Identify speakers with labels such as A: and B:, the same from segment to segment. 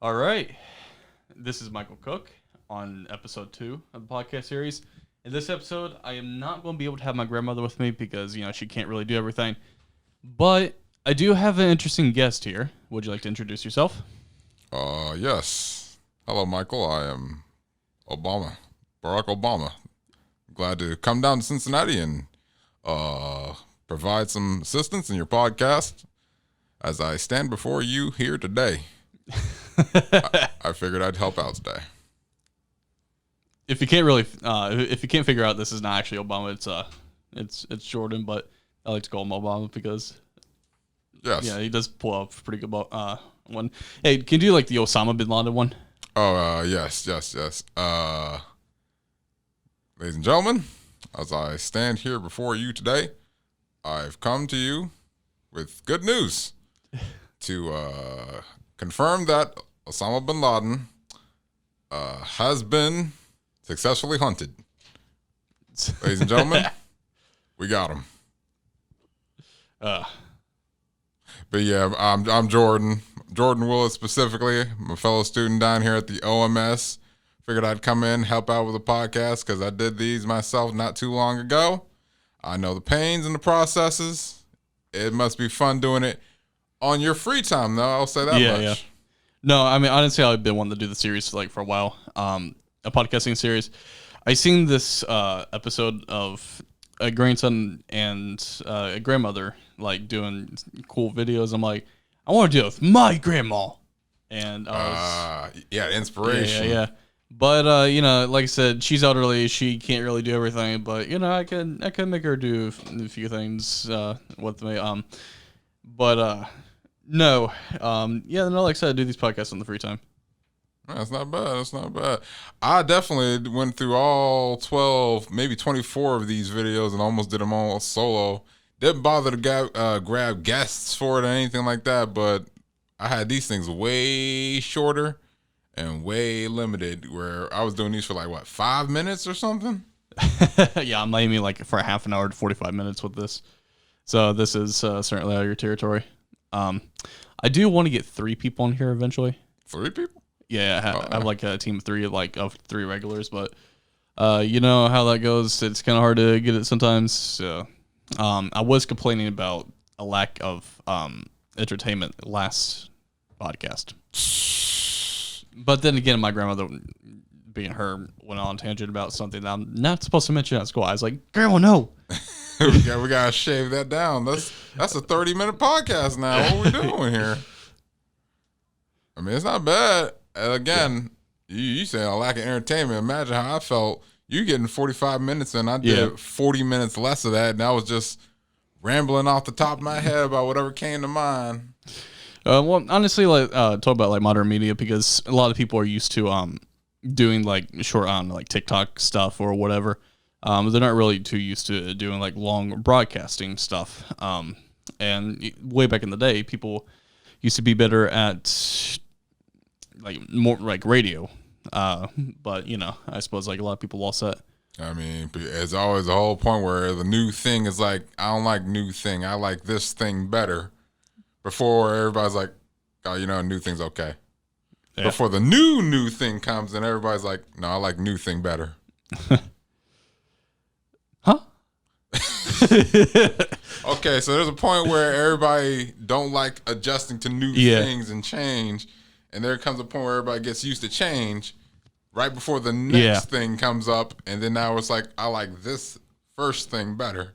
A: All right. This is Michael Cook on episode 2 of the podcast series. In this episode, I am not going to be able to have my grandmother with me because, she can't really do everything. But I do have an interesting guest here. Would you like to introduce yourself?
B: Yes. Hello, Michael. I am Barack Obama. Glad to come down to Cincinnati and provide some assistance in your podcast as I stand before you here today. I figured I'd help out today.
A: If you can't figure out, this is not actually Obama. It's Jordan, but I like to call him Obama because
B: Yes.
A: he does pull up a pretty good one. Hey, can you do like the Osama bin Laden one?
B: Yes. Ladies and gentlemen, as I stand here before you today, I've come to you with good news to confirm that Osama bin Laden has been successfully hunted. Ladies and gentlemen, we got him. But yeah, I'm Jordan Willis specifically. I'm a fellow student down here at the OMS. Figured I'd come in, help out with the podcast because I did these myself not too long ago. I know the pains and the processes. It must be fun doing it on your free time, though. I'll say that much.
A: Yeah. No, I mean, honestly, I've been wanting to do the series for a while. A podcasting series. I seen this episode of a grandson and a grandmother doing cool videos. I'm like, I want to do it with my grandma. And I was
B: inspiration.
A: Yeah. But like I said, she's elderly. She can't really do everything. But I could make her do a few things with me. No. Like I said, I do these podcasts on the free time.
B: That's not bad. I definitely went through all 12, maybe 24 of these videos and almost did them all solo. Didn't bother to grab guests for it or anything like that, but I had these things way shorter and way limited where I was doing these for 5 minutes or something?
A: Yeah, I'm aiming for a half an hour to 45 minutes with this. So this is certainly out of your territory. I do want to get 3 people on here eventually.
B: 3 people?
A: Yeah, I have a team of 3, of 3 regulars, but you know how that goes. It's kind of hard to get it sometimes. So, I was complaining about a lack of entertainment last podcast, but then again, my grandmother, being her, went on a tangent about something that I'm not supposed to mention at school. I was like, "Grandma, no."
B: we gotta shave that down. That's a 30-minute podcast now. What are we doing here? I mean, it's not bad. Again, you saying a lack of entertainment. Imagine how I felt. You getting 45 minutes and I did 40 minutes less of that, and I was just rambling off the top of my head about whatever came to mind.
A: Well, honestly, talk about modern media because a lot of people are used to doing short on TikTok stuff or whatever. They're not really too used to doing long broadcasting stuff. And way back in the day, people used to be better at more radio. But I suppose a lot of people lost that.
B: I mean, it's always the whole point where the new thing is I don't like new thing. I like this thing better. Before everybody's like, oh, new thing's okay. Yeah. Before the new thing comes and everybody's like, no, I like new thing better.
A: Huh?
B: Okay, so there's a point where everybody don't like adjusting to new things and change. And there comes a point where everybody gets used to change right before the next thing comes up. And then now it's I like this first thing better.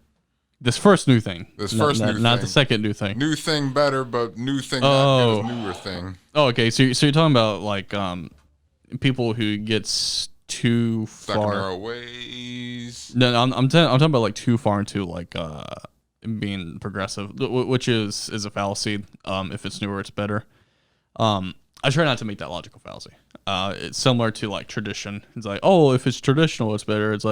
A: This first new thing.
B: Not
A: the second new thing.
B: New thing better, but new thing not good as newer thing.
A: Oh, okay. So you're talking about people who gets too
B: stuck in
A: far
B: their ways.
A: No, I'm talking about too far into being progressive, which is a fallacy. If it's newer, it's better. I try not to make that logical fallacy. It's similar to tradition. It's if it's traditional, it's better. It's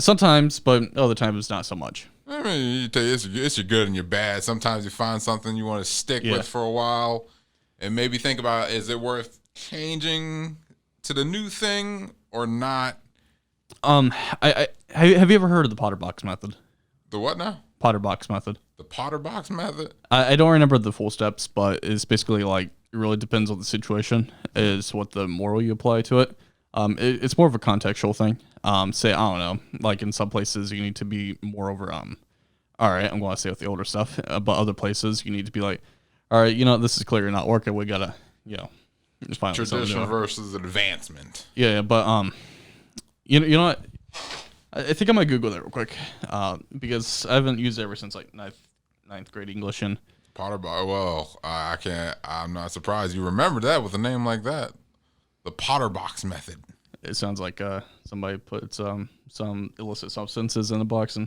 A: sometimes, but other times it's not so much.
B: I mean, it's your good and your bad. Sometimes you find something you want to stick with for a while, and maybe think about, is it worth changing to the new thing or not?
A: Have you ever heard of the Potter Box method?
B: The what now?
A: Potter box method.
B: The Potter box method?
A: I don't remember the full steps, but it's basically like it really depends on the situation. Is what the moral you apply to it. It's more of a contextual thing. Say I don't know, like in some places you need to be more over all right, I'm going to stay with the older stuff, but other places you need to be like, all right, this is clearly not working. We gotta, just find
B: tradition versus advancement.
A: Yeah, but you know what? I think I might Google that real quick, because I haven't used it ever since like ninth grade English. And
B: Potter box. Well, I can't. I'm not surprised you remember that with a name like that. The Potter box method.
A: It sounds like somebody put some illicit substances in a box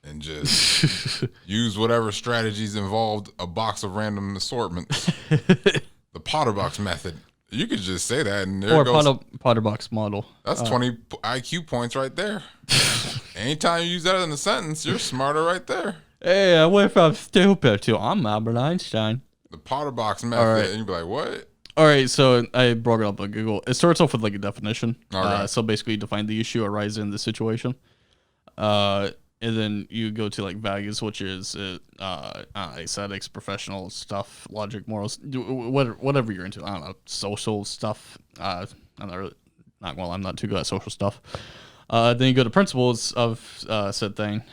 A: and
B: just use whatever strategies involved a box of random assortments. The Potter box method. You could just say that, and there goes
A: Potter box model.
B: That's 20 IQ points right there. Anytime you use that in a sentence, you're smarter right there.
A: Hey, I went from stupid to I'm Albert Einstein.
B: The Potter box method, and you'd be like, what?
A: All right, so I brought it up on Google. It starts off with like a definition.
B: Okay.
A: So basically, you define the issue arising in the situation. And then you go to like values, which is aesthetics, professional stuff, logic, morals, whatever you're into. I don't know, social stuff. I'm not too good at social stuff. Then you go to principles of said thing.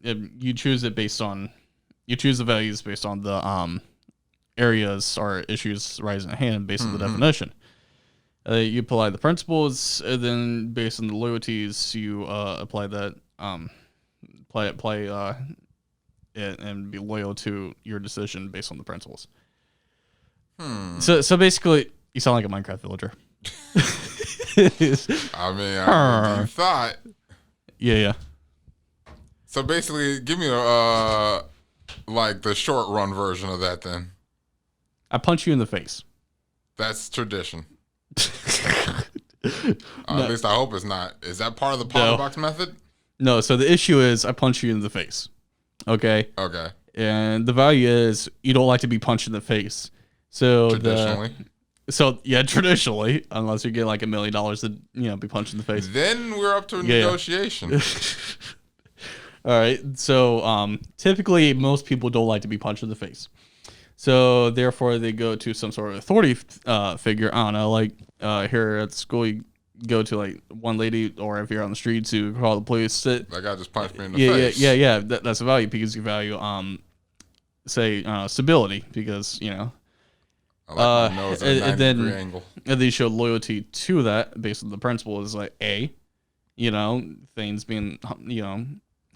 A: You choose it based on, you choose the values based on the areas or issues rising at hand based on the definition. You apply the principles, and then based on the loyalties, you apply that. Play it and be loyal to your decision based on the principles. So basically, you sound like a Minecraft villager.
B: I mean, you thought.
A: Yeah.
B: So basically, give me a like the short run version of that. Then
A: I punch you in the face.
B: That's tradition. At least I hope it's not. Is that part of the Potter box method?
A: No, so the issue is I punch you in the face. Okay?
B: Okay.
A: And the value is you don't like to be punched in the face. So
B: traditionally.
A: Traditionally, unless you get like $1 million to be punched in the face.
B: Then we're up to a negotiation.
A: All right. So typically most people don't like to be punched in the face. So therefore they go to some sort of authority figure. I don't know, like here at school you go to like one lady, or if you're on the streets, you call the police.
B: That guy just punched me in the face.
A: Yeah. That's a value because you value, stability because I like my nose at a 90-degree angle. And they show loyalty to that based on the principle is like things being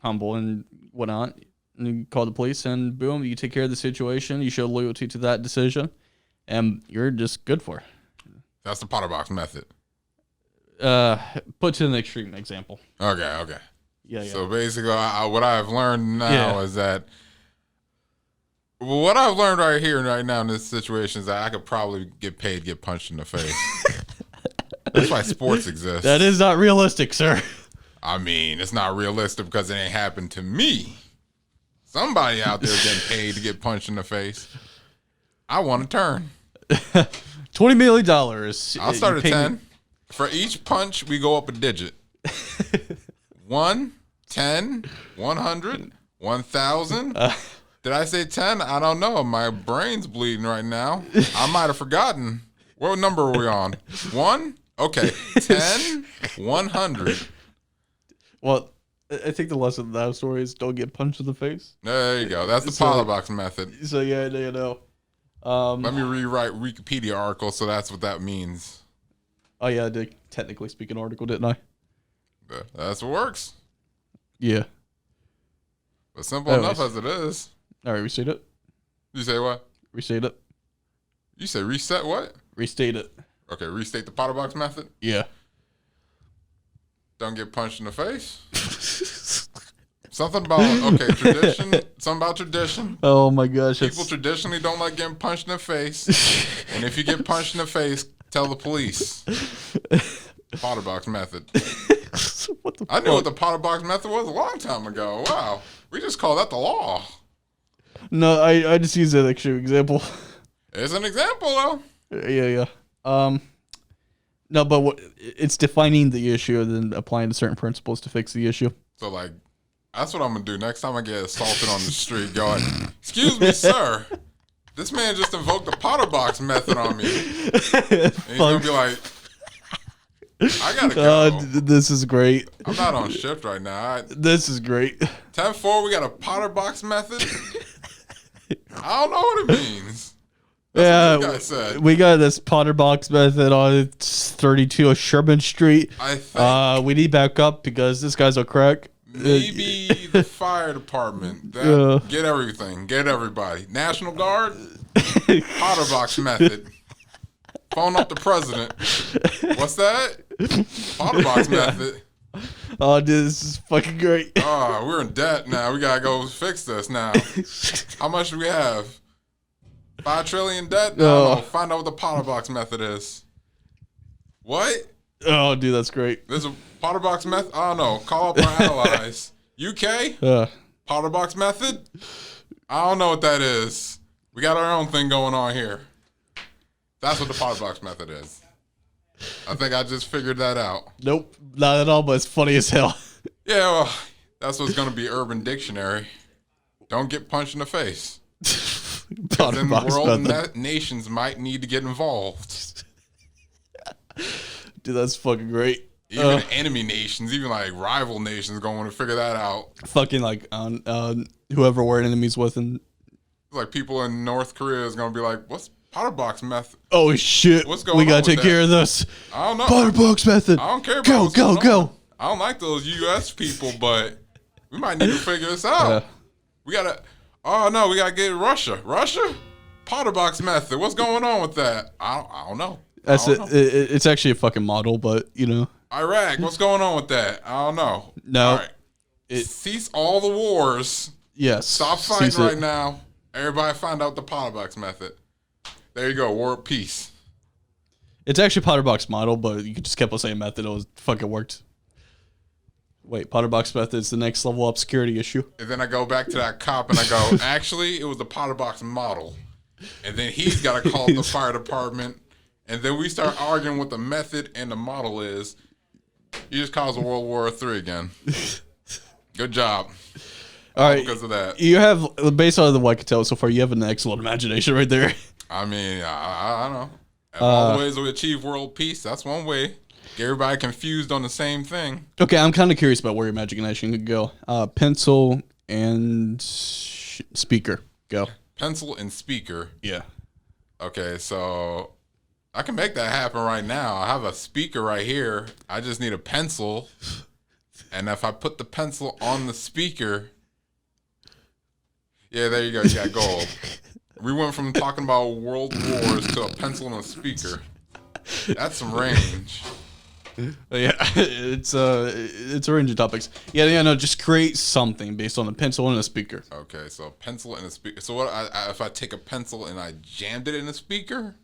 A: humble and whatnot. And you call the police and boom, you take care of the situation. You show loyalty to that decision, and you're just good for it.
B: That's the Potter box method.
A: Put to an extreme example.
B: Okay.
A: Yeah.
B: So basically, what I've learned now is that what I've learned right now in this situation is that I could probably get paid to get punched in the face. That's why sports exist.
A: That is not realistic, sir.
B: I mean, it's not realistic because it ain't happened to me. Somebody out there getting paid to get punched in the face. I want a turn.
A: $20 million.
B: I'll start at 10. For each punch, we go up a digit. 1, 10, 100, 1,000. Did I say 10? I don't know. My brain's bleeding right now. I might have forgotten. What number are we on? 1? Okay. 10, 100.
A: Well, I think the lesson of that story is don't get punched in the face.
B: There you go. That's the Potter box method.
A: So, yeah,
B: let me rewrite Wikipedia article so that's what that means.
A: Oh, yeah, I did technically speak an article, didn't I?
B: That's what works.
A: Yeah.
B: But simple enough as it is.
A: All right, restate it.
B: You say what?
A: Restate it.
B: You say reset what?
A: Restate it.
B: Okay, restate the Potter box method?
A: Yeah.
B: Don't get punched in the face? Something about, tradition. Something about tradition.
A: Oh, my gosh.
B: People traditionally don't like getting punched in the face. And if you get punched in the face, tell the police. Potter box method.
A: What the
B: I knew what the Potter box method was a long time ago. Wow. We just call that the law.
A: No, I just used an extreme example.
B: It's an example, though.
A: Yeah. No, but it's defining the issue and then applying certain principles to fix the issue.
B: So, That's what I'm gonna do next time I get assaulted on the street. Going, excuse me, sir. This man just invoked the Potter box method on me. And he's gonna be like, I gotta go.
A: This is great.
B: I'm not on shift right now.
A: This is great.
B: 10-4, we got a Potter box method. I don't know what it means. That's what the guy said.
A: We got this Potter box method on 32 of Sherman Street.
B: I think
A: we need backup because this guy's a crack.
B: maybe the fire department. Get everything. Get everybody. National Guard, Potter box method. Phone up the president. What's that? Potter box method.
A: Oh, dude, this is fucking great.
B: Oh, we're in debt now. We gotta go fix this now. How much do we have? 5 trillion debt? No. Find out what the Potter box method is. What?
A: Oh, dude, that's great.
B: There's a Potter box method? I don't know. Call up our allies. UK? Potter box method? I don't know what that is. We got our own thing going on here. That's what the Potter box method is. I think I just figured that out.
A: Nope, not at all, but it's funny as hell.
B: Yeah, well, that's what's going to be Urban Dictionary. Don't get punched in the face. Then world nations might need to get involved.
A: Dude, that's fucking great.
B: Even enemy nations, even like rival nations, going to figure that out.
A: Fucking like whoever we're enemies with, and
B: like people in North Korea is going to be like, "What's Potter box method?
A: Oh shit!
B: What's going on?
A: We gotta take care of this.
B: I don't know.
A: Potter box method.
B: I don't care about
A: go.
B: I don't like those U.S. people, but we might need to figure this out. We gotta. Oh no, we gotta get Russia. Potter box method. What's going on with that? I don't know.
A: That's it. It's actually a fucking model, but you know.
B: Iraq. What's going on with that? I don't know.
A: No.
B: All right. Cease all the wars.
A: Yes.
B: Stop fighting right now. Everybody find out the Potter box method. There you go. War of peace.
A: It's actually Potter box model, but you just kept on saying method. It was fucking worked. Wait, Potter box method is the next level up security issue.
B: And then I go back to that cop and I go, actually, it was the Potter box model. And then he's got to call the fire department. And then we start arguing what the method and the model is. You just caused a World War III again. Good job.
A: All right.
B: Because of that.
A: You have, based on what I can tell so far, you have an excellent imagination right there.
B: I mean, I don't know. All the ways to achieve world peace, that's one way. Get everybody confused on the same thing.
A: Okay, I'm kind of curious about where your imagination could go. Pencil and speaker. Go.
B: Pencil and speaker.
A: Yeah.
B: Okay, so I can make that happen right now. I have a speaker right here. I just need a pencil. And if I put the pencil on the speaker, yeah, there you go. You got gold. We went from talking about world wars to a pencil and a speaker. That's some range.
A: Yeah, it's a range of topics. Yeah, no, just create something based on a pencil and a speaker.
B: Okay, so pencil and a speaker. So what? If I take a pencil and I jammed it in a speaker,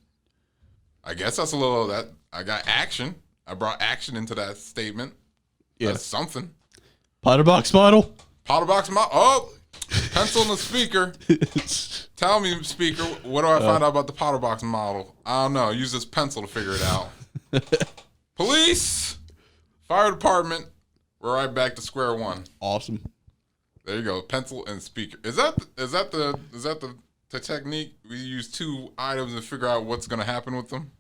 B: I guess that's a little that I got action. I brought action into that statement. Yeah, that's something.
A: Potter box model.
B: Potter box model. Oh, pencil and a speaker. Tell me, speaker, what do I find out about the Potter box model? I don't know. Use this pencil to figure it out. Police, fire department, we're right back to square one.
A: Awesome.
B: There you go. Pencil and speaker. Is that the technique? We use two items and figure out what's gonna happen with them.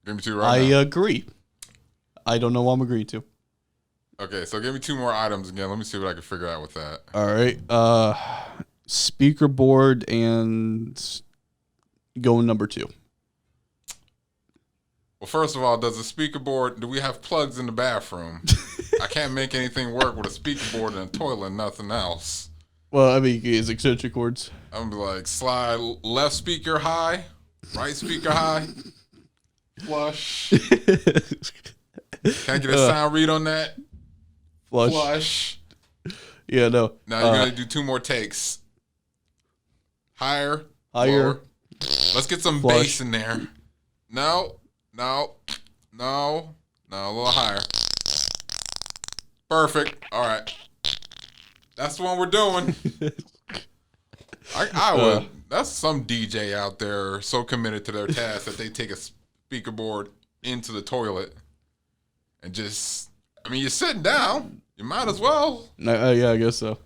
B: Give me two right now.
A: I agree. I don't know what I'm agreeing to.
B: Okay, so give me two more items again. Let me see what I can figure out with that.
A: All right. Speaker board and going number 2.
B: Well, first of all, does the speaker board, do we have plugs in the bathroom? I can't make anything work with a speaker board and a toilet and nothing else.
A: Well, I mean, you can use extension cords.
B: I'm gonna be like, slide left speaker high, right speaker high, flush. Can I get a sound read on that? Flush.
A: Yeah, no.
B: Now you're gonna do 2 more takes. Higher. Lower. Let's get some bass in there. No, a little higher. Perfect. All right. That's the one we're doing. I would. That's some DJ out there so committed to their task that they take a speaker board into the toilet and just I mean, you're sitting down. You might as well.
A: Yeah, I guess so.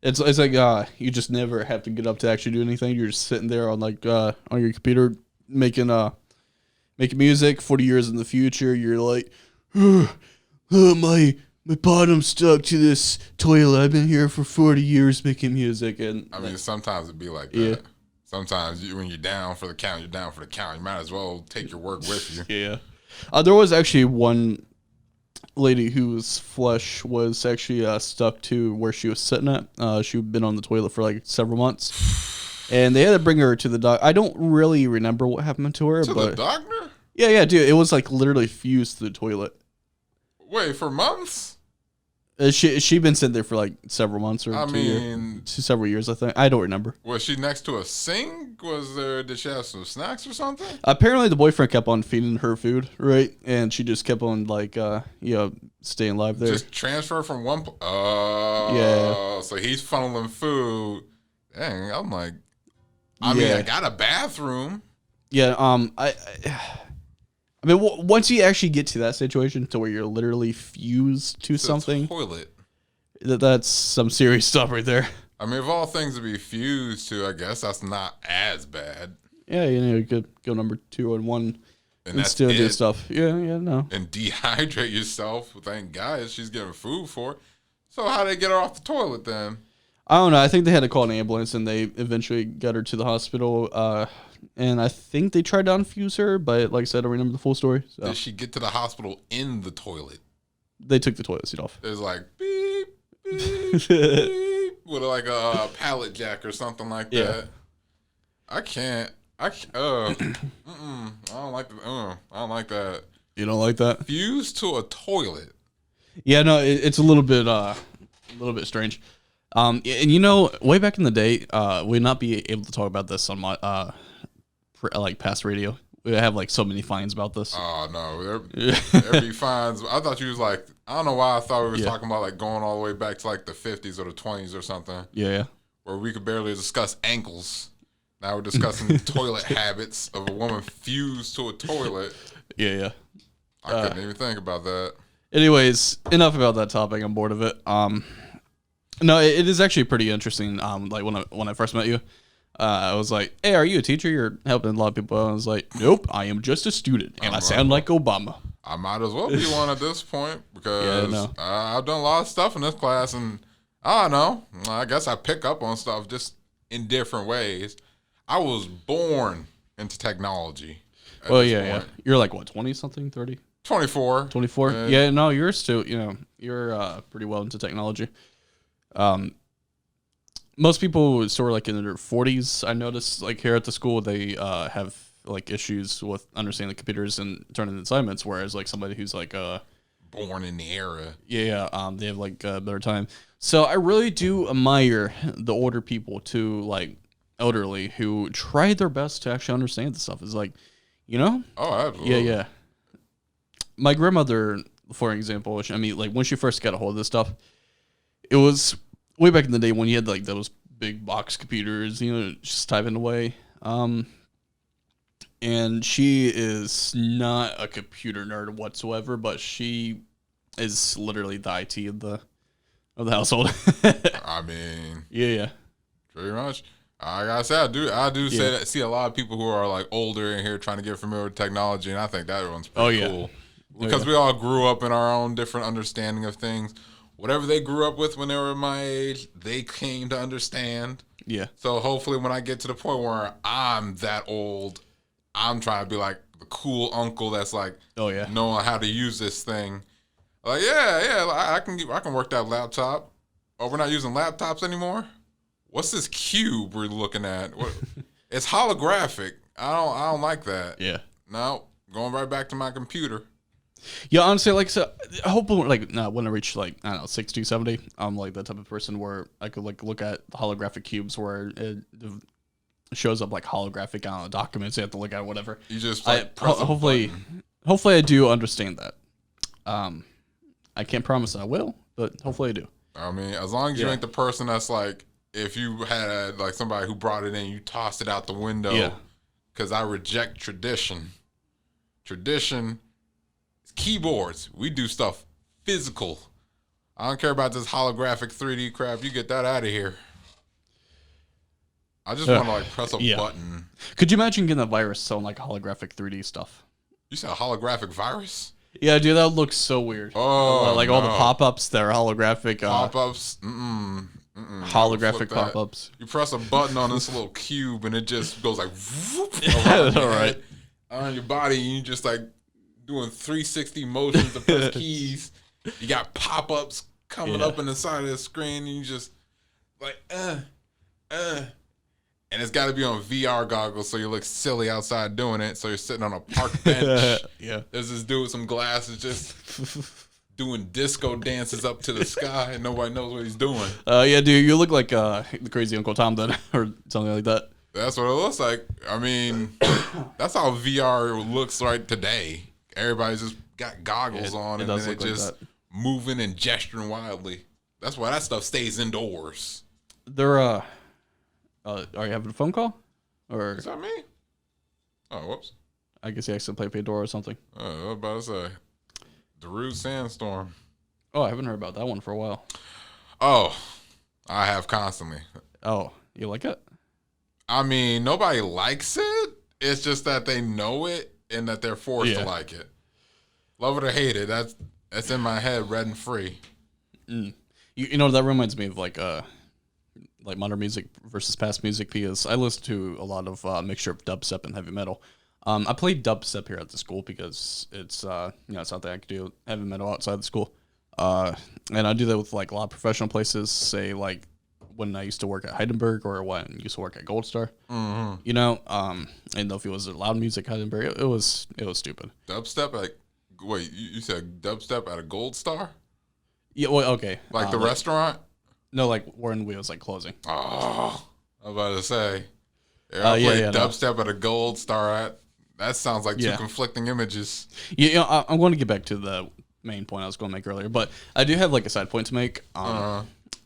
A: It's like you just never have to get up to actually do anything. You're just sitting there on on your computer making music. 40 years in the future, you're like, my bottom's stuck to this toilet. I've been here for 40 years making music, and
B: I mean, sometimes it'd be like that.
A: Yeah.
B: Sometimes when you're down for the count, you're down for the count. You might as well take your work with you.
A: yeah. There was actually one lady whose flesh was actually stuck to where she was sitting at. She'd been on the toilet for like several months, and they had to bring her to the doc. I don't really remember what happened to her,
B: To
A: but
B: the doctor?
A: yeah, dude, it was like literally fused to the toilet.
B: Wait, for months?
A: She'd been sitting there for like several months or several years, I think. I don't remember.
B: Was she next to a sink? Did she have some snacks or something?
A: Apparently, the boyfriend kept on feeding her food, right? And she just kept on staying alive there.
B: Just transfer from one.
A: Yeah.
B: So he's funneling food. Dang, I'm like, I mean, I got a bathroom.
A: Yeah. I mean, once you actually get to that situation to where you're literally fused to something,
B: toilet.
A: That's some serious stuff right there.
B: I mean, of all things to be fused to, I guess that's not as bad.
A: Yeah, you could go number 2 on 1 and
B: that's
A: still do
B: it.
A: stuff. Yeah, no.
B: And dehydrate yourself. Thank God she's getting food for it. So how they get her off the toilet then?
A: I don't know. I think they had to call an ambulance, and they eventually got her to the hospital. And I think they tried to unfuse her, but like I said, I don't remember the full story. So.
B: Did she get to the hospital in the toilet?
A: They took the toilet seat off.
B: It was like beep, beep, beep, with like a pallet jack or something like that. I don't like that. I don't like that.
A: You don't like that?
B: Fused to a toilet.
A: Yeah, no, it's a little bit strange. And way back in the day, we'd not be able to talk about this on my past radio. We have like so many fines about this.
B: Oh no, there'd be fines. I thought you was like, I don't know why I thought we were talking about like going all the way back to like the 50s or the 20s or something.
A: Yeah.
B: Where we could barely discuss ankles. Now we're discussing toilet habits of a woman fused to a toilet.
A: Yeah.
B: I couldn't even think about that.
A: Anyways, enough about that topic. I'm bored of it. No, it is actually pretty interesting. Like when I first met you, I was like, "Hey, are you a teacher? You're helping a lot of people." And I was like, "Nope, I am just a student, and I sound like Obama."
B: I might as well be one at this point because I've done a lot of stuff in this class, and I don't know. I guess I pick up on stuff just in different ways. I was born into technology.
A: Well, yeah. You're like what, 20 something, 30?
B: 24.
A: 24. Yeah, no, you're still, you're pretty well into technology. Most people sort of like in their 40s, I noticed, like here at the school, they have like issues with understanding computers and turning assignments, whereas like somebody who's like
B: born in the era.
A: Yeah, they have like a better time. So I really do admire the older people to like elderly who tried their best to actually understand the stuff. It's like,
B: Oh, absolutely.
A: Yeah. My grandmother, for example, I mean, like when she first got a hold of this stuff, it was way back in the day when you had like those big box computers, just typing away. And she is not a computer nerd whatsoever, but she is literally the IT of the household.
B: I mean,
A: yeah,
B: pretty much. I gotta say, I do say that. See a lot of people who are like older in here trying to get familiar with technology, and I think that one's pretty cool because we all grew up in our own different understanding of things. Whatever they grew up with when they were my age, they came to understand.
A: Yeah.
B: So hopefully, when I get to the point where I'm that old, I'm trying to be like the cool uncle that's like, knowing how to use this thing. Like, I can work that laptop. Oh, we're not using laptops anymore? What's this cube we're looking at? It's holographic. I don't like that.
A: Yeah.
B: No, going right back to my computer.
A: Yeah, honestly, like, so I hope like when I reach like, I don't know, 60, 70, I'm like that type of person where I could like look at the holographic cubes where it shows up like holographic, I don't know, documents you have to look at, whatever.
B: You just
A: hopefully I do understand that. I can't promise I will, but hopefully I do.
B: I mean, as long as you ain't the person that's like, if you had like somebody who brought it in, you tossed it out the window.
A: Yeah.
B: Because I reject tradition. Tradition, keyboards. We do stuff physical. I don't care about this holographic 3D crap. You get that out of here. I just want to like press a button.
A: Could you imagine getting a virus selling like holographic 3D stuff?
B: You said a holographic virus?
A: Yeah, dude, that looks so weird.
B: Oh,
A: like all the pop-ups that are holographic.
B: Pop-ups?
A: Holographic pop-ups.
B: You press a button on this little cube and it just goes like whoop,
A: all right.
B: On your body, and you just like doing 360 motions to press keys. You got pop-ups coming up in the side of the screen, and you just like and it's got to be on VR goggles so you look silly outside doing it. So you're sitting on a park bench. There's this dude with some glasses just doing disco dances up to the sky, and nobody knows what he's doing.
A: Yeah, dude, you look like the crazy Uncle Tom then, or something like that.
B: That's what it looks like. I mean, that's how VR looks right today. Everybody's just got goggles on, and then they're just moving and gesturing wildly. That's why that stuff stays indoors.
A: They're are you having a phone call? Or
B: is that me? Oh, whoops.
A: I guess you accidentally played Pandora or something.
B: I was about to say. Darude Sandstorm.
A: Oh, I haven't heard about that one for a while.
B: Oh, I have constantly.
A: Oh, you like it?
B: I mean, nobody likes it. It's just that they know it and that they're forced to like it. Love it or hate it. That's in my head, red and free.
A: You know, that reminds me of like modern music versus past music, because I listen to a lot of mixture of dubstep and heavy metal. I played dubstep here at the school because it's it's something I could do heavy metal outside the school. And I do that with like a lot of professional places, say like when I used to work at Heidenberg or when I used to work at Gold Star. Mm-hmm. You know, and if it was loud music Heidenberg, it was stupid.
B: Dubstep wait, you said dubstep at a Gold Star?
A: Yeah, well, okay.
B: Like the restaurant?
A: No, like when we was like closing.
B: Oh, I was about to say. I played dubstep at a Gold Star. That sounds like two conflicting images.
A: Yeah, I'm going to get back to the main point I was going to make earlier, but I do have like a side point to make.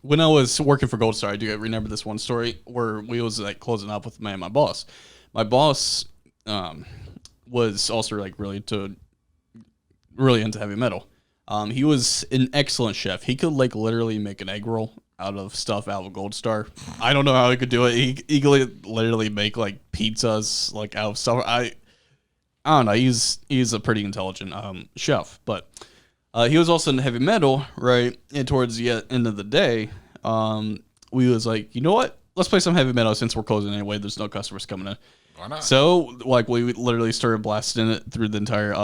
A: When I was working for Gold Star, I do remember this one story where we was like closing up with my boss. My boss was also like really into heavy metal. He was an excellent chef. He could like literally make an egg roll out of stuff out of Gold Star. I don't know how he could do it. He could literally make like pizzas like out of stuff. I don't know. He's a pretty intelligent chef, but he was also in heavy metal, right? And towards the end of the day, we was like, you know what? Let's play some heavy metal since we're closing anyway. There's no customers coming in.
B: Why not?
A: So like we literally started blasting it through the entire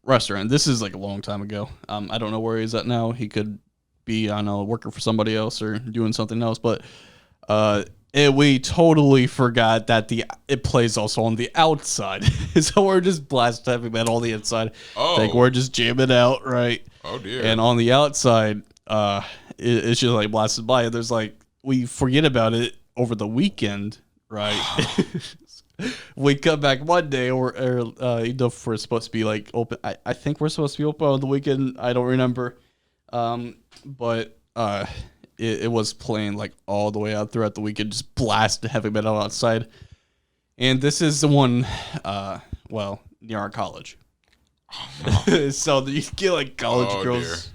A: restaurant. This is like a long time ago. I don't know where he's at now. He could be, I don't know, working for somebody else or doing something else, but we totally forgot that it plays also on the outside. So we're just blasting heavy metal on the inside.
B: Oh.
A: Like we're just jamming out, right?
B: Oh dear.
A: And on the outside, it's just like blasted by. There's like, we forget about it over the weekend, right? We come back one day or we're supposed to be like open. I think we're supposed to be open on the weekend. I don't remember. But it was playing like all the way out throughout the weekend, just blast heavy metal outside. And this is the one, near our college. Oh. So you get like college girls.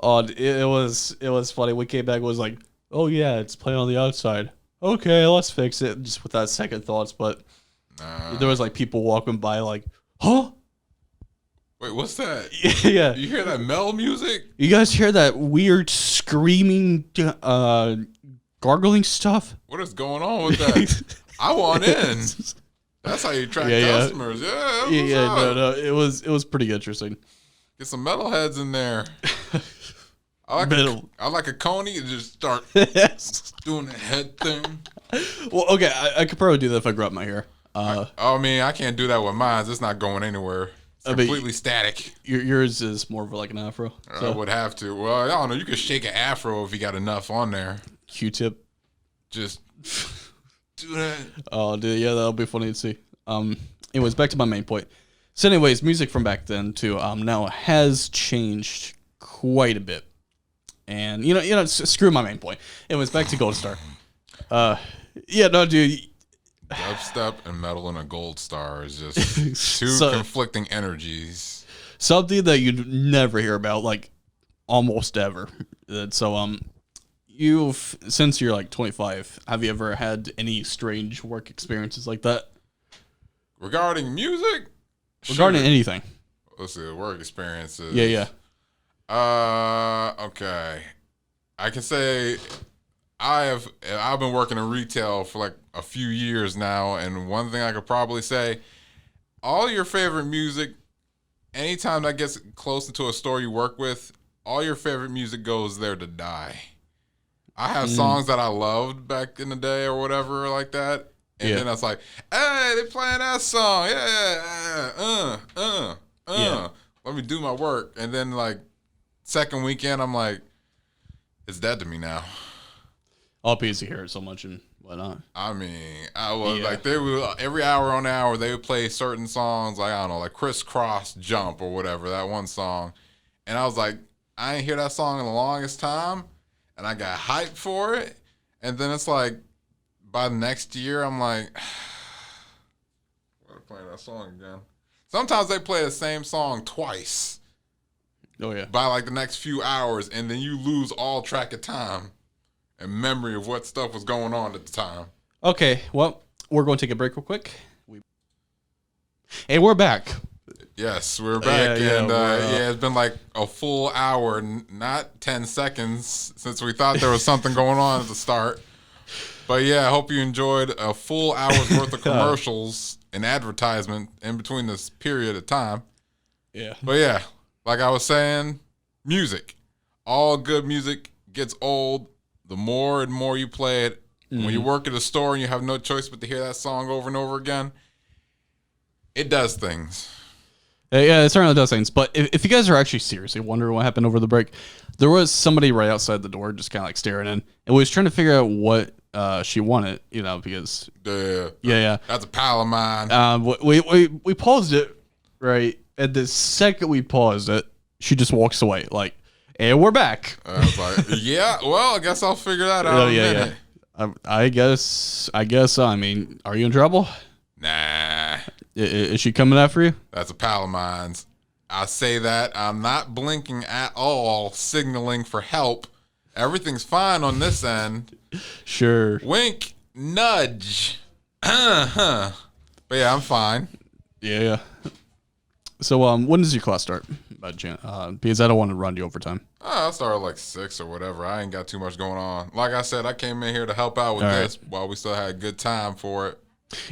A: Dear. It was funny. We came back and was like, oh yeah, it's playing on the outside. Okay, let's fix it. Just without second thoughts, but there was like people walking by like, huh?
B: Wait, what's that?
A: Yeah.
B: You hear that metal music?
A: You guys hear that weird screaming, gargling stuff?
B: What is going on with that? I want in. That's how you attract customers.
A: No. It was pretty interesting.
B: Get some metalheads in there. I like a coney and just start doing the head thing.
A: Well, okay, I could probably do that if I grew up my hair.
B: I mean, I can't do that with mine. It's not going anywhere. It's completely static.
A: Yours is more of like an afro.
B: So. I would have to. Well, I don't know. You could shake an afro if you got enough on there.
A: Q-tip.
B: Just do that.
A: Oh, dude, yeah, that'll be funny to see. Anyways, back to my main point. So, anyways, music from back then to now has changed quite a bit. And you know, screw my main point. Anyways, back to Gold Star. Dude.
B: Dubstep and metal and a Gold Star is just two conflicting energies.
A: something that you'd never hear about, like almost ever. So you've since you're like 25, have you ever had any strange work experiences like that?
B: Regarding music?
A: Regarding anything.
B: Let's see, work experiences.
A: Yeah.
B: Okay. I can say I've been working in retail for like a few years now, and one thing I could probably say, all your favorite music, anytime that gets close into a store you work with, all your favorite music goes there to die. I have songs that I loved back in the day or whatever like that, and then I was like, hey, they playing that song. Yeah. Let me do my work. And then like second weekend, I'm like, it's dead to me now.
A: All because you hear it so much and whatnot.
B: I mean, I was like, they would every hour on hour they would play certain songs, like I don't know, like Crisscross Jump or whatever, that one song. And I was like, I ain't hear that song in the longest time, and I got hyped for it. And then it's like by the next year, I'm like, why are they playing that song again? Sometimes they play the same song twice.
A: Oh yeah.
B: By like the next few hours, and then you lose all track of time and memory of what stuff was going on at the time.
A: Okay, well, we're going to take a break real quick. Hey, we're back.
B: Yes, we're back,
A: and
B: it's been like a full hour, not 10 seconds, since we thought there was something going on at the start. But yeah, I hope you enjoyed a full hour's worth of commercials and advertisement in between this period of time.
A: Yeah.
B: But yeah, like I was saying, music. All good music gets old the more and more you play it. When you work at a store and you have no choice but to hear that song over and over again, it does things.
A: Yeah, it certainly does things. But if you guys are actually seriously wondering what happened over the break, there was somebody right outside the door just kind of like staring in and was trying to figure out what she wanted, because... Yeah.
B: That's a pal of mine.
A: We paused it, right? At the second we paused it, she just walks away, like, and we're back.
B: I was like, yeah, well, I guess I'll figure that out in a minute.
A: I guess, I mean, are you in trouble?
B: Nah.
A: Is she coming after you?
B: That's a pal of mine's. I say that. I'm not blinking at all, signaling for help. Everything's fine on this end.
A: Sure.
B: Wink, nudge. But yeah, I'm fine.
A: Yeah. So, when does your class start? Because I don't want to run you over time.
B: I started like 6 or whatever. I ain't got too much going on. Like I said, I came in here to help out with this while we still had a good time for it.